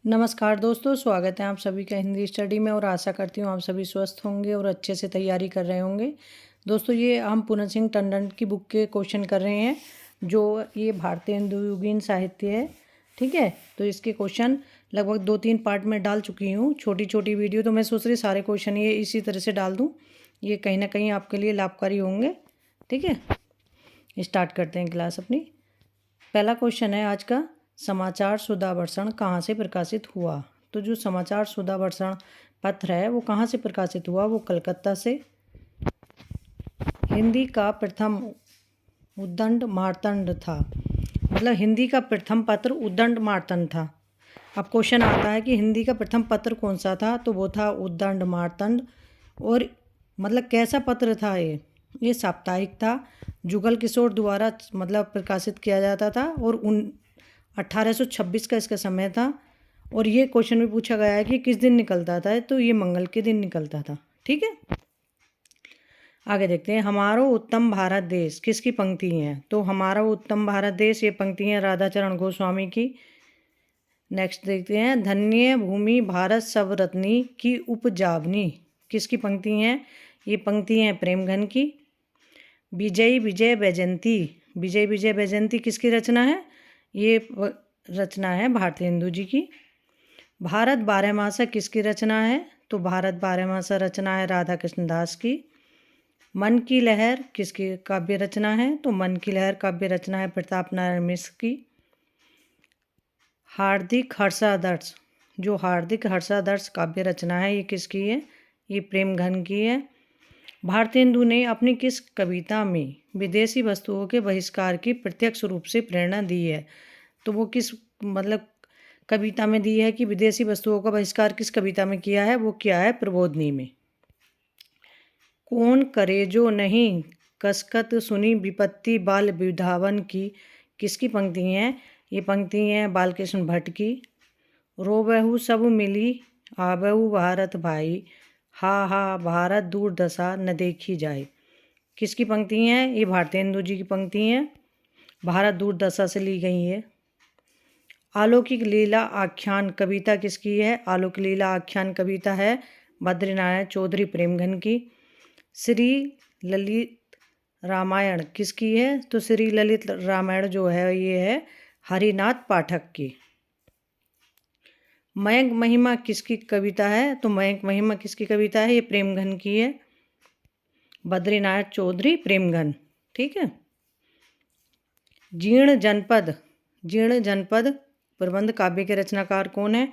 नमस्कार दोस्तों, स्वागत है आप सभी का हिंदी स्टडी में और आशा करती हूँ आप सभी स्वस्थ होंगे और अच्छे से तैयारी कर रहे होंगे। दोस्तों, ये हम पूर्ण सिंह टंडन की बुक के क्वेश्चन कर रहे हैं, जो ये भारतीय हिंदुयुगीन साहित्य है। ठीक है, तो इसके क्वेश्चन लगभग 2-3 पार्ट में डाल चुकी हूँ, छोटी छोटी वीडियो। तो मैं सोच रही सारे क्वेश्चन ये इसी तरह से डाल दूँ, ये कहीं ना कहीं आपके लिए लाभकारी होंगे। ठीक है, स्टार्ट करते हैं क्लास अपनी। पहला क्वेश्चन है आज का, समाचार सुधावर्षण कहाँ से प्रकाशित हुआ। तो जो समाचार सुधावर्षण पत्र है वो कहाँ से प्रकाशित हुआ, वो कलकत्ता से। हिंदी का प्रथम उद्दंड मार्तंड था, मतलब हिंदी का प्रथम पत्र उद्दंड मार्तंड था। अब क्वेश्चन आता है कि हिंदी का प्रथम पत्र कौन सा था, तो वो था उद्दंड मार्तंड। और मतलब कैसा पत्र था ये साप्ताहिक था, जुगल किशोर द्वारा मतलब प्रकाशित किया जाता था। और 1826 का इसका समय था। और ये क्वेश्चन में पूछा गया है कि किस दिन निकलता था, तो ये मंगल के दिन निकलता था। ठीक है, आगे देखते हैं। हमारो उत्तम भारत देश किसकी पंक्ति है, तो हमारा उत्तम भारत देश, ये पंक्ति है राधाचरण गोस्वामी की। नेक्स्ट देखते हैं। धन्य भूमि भारत सब रत्नी की उपजावनी, किसकी पंक्ति हैं, ये पंक्ति हैं प्रेमघन की। विजय विजय वैजयंती, विजय विजय वैजयंती किसकी रचना है, ये रचना है भारतेंदु हिंदू जी की। भारत बारहमासा किसकी रचना है, तो भारत बारहमासा रचना है राधा कृष्ण दास की। मन की लहर किसकी काव्य रचना है, तो मन की लहर काव्य रचना है प्रताप नारायण मिश्र की। हार्दिक हर्षादर्श, जो हार्दिक हर्षादर्श काव्य रचना है ये किसकी है, ये प्रेमघन की है। भारतेंदु ने अपनी किस कविता में विदेशी वस्तुओं के बहिष्कार की प्रत्यक्ष रूप से प्रेरणा दी है, तो वो किस मतलब कविता में दी है कि विदेशी वस्तुओं का बहिष्कार किस कविता में किया है, वो किया है प्रबोधनी में। कौन करे जो नहीं कसकत सुनी विपत्ति बाल विधावन की, किसकी पंक्ति हैं, ये पंक्ति हैं बालकृष्ण भट्ट की। रोबहु सब मिली आबहु भारत भाई, हा हा भारत दुर्दशा न देखी जाए, किसकी पंक्ति हैं, ये भारतेंदु जी की पंक्ति हैं, भारत दुर्दशा से ली गई है। अलौकिक लीला आख्यान कविता किसकी है, अलौकिक लीला आख्यान कविता है बद्रीनारायण चौधरी प्रेमघन की। श्री ललित रामायण किसकी है, तो श्री ललित रामायण जो है ये है हरिनाथ पाठक की। मयंक महिमा किसकी कविता है, तो मयंक महिमा किसकी कविता है, ये प्रेमघन की है, बद्रीनाथ चौधरी प्रेमघन। ठीक है। जीर्ण जनपद, जीर्ण जनपद प्रबंध काव्य के रचनाकार कौन है,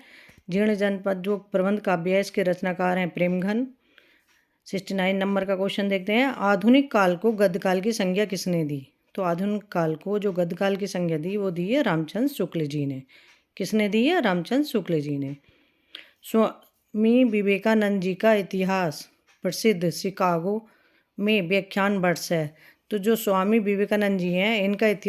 जीर्ण जनपद जो प्रबंध काव्य है इसके रचनाकार हैं प्रेमघन। 69 नंबर का क्वेश्चन देखते हैं। आधुनिक काल को गद्यकाल की संज्ञा किसने दी, तो आधुनिक काल को जो गद्यकाल की संज्ञा दी वो दी है रामचंद्र शुक्ल जी ने। किसने दी है, रामचंद्र शुक्ल जी ने। स्वामी विवेकानंद जी का इतिहास प्रसिद्ध शिकागो में व्याख्यान वर्ष है, तो जो स्वामी विवेकानंद जी हैं इनका इतिहास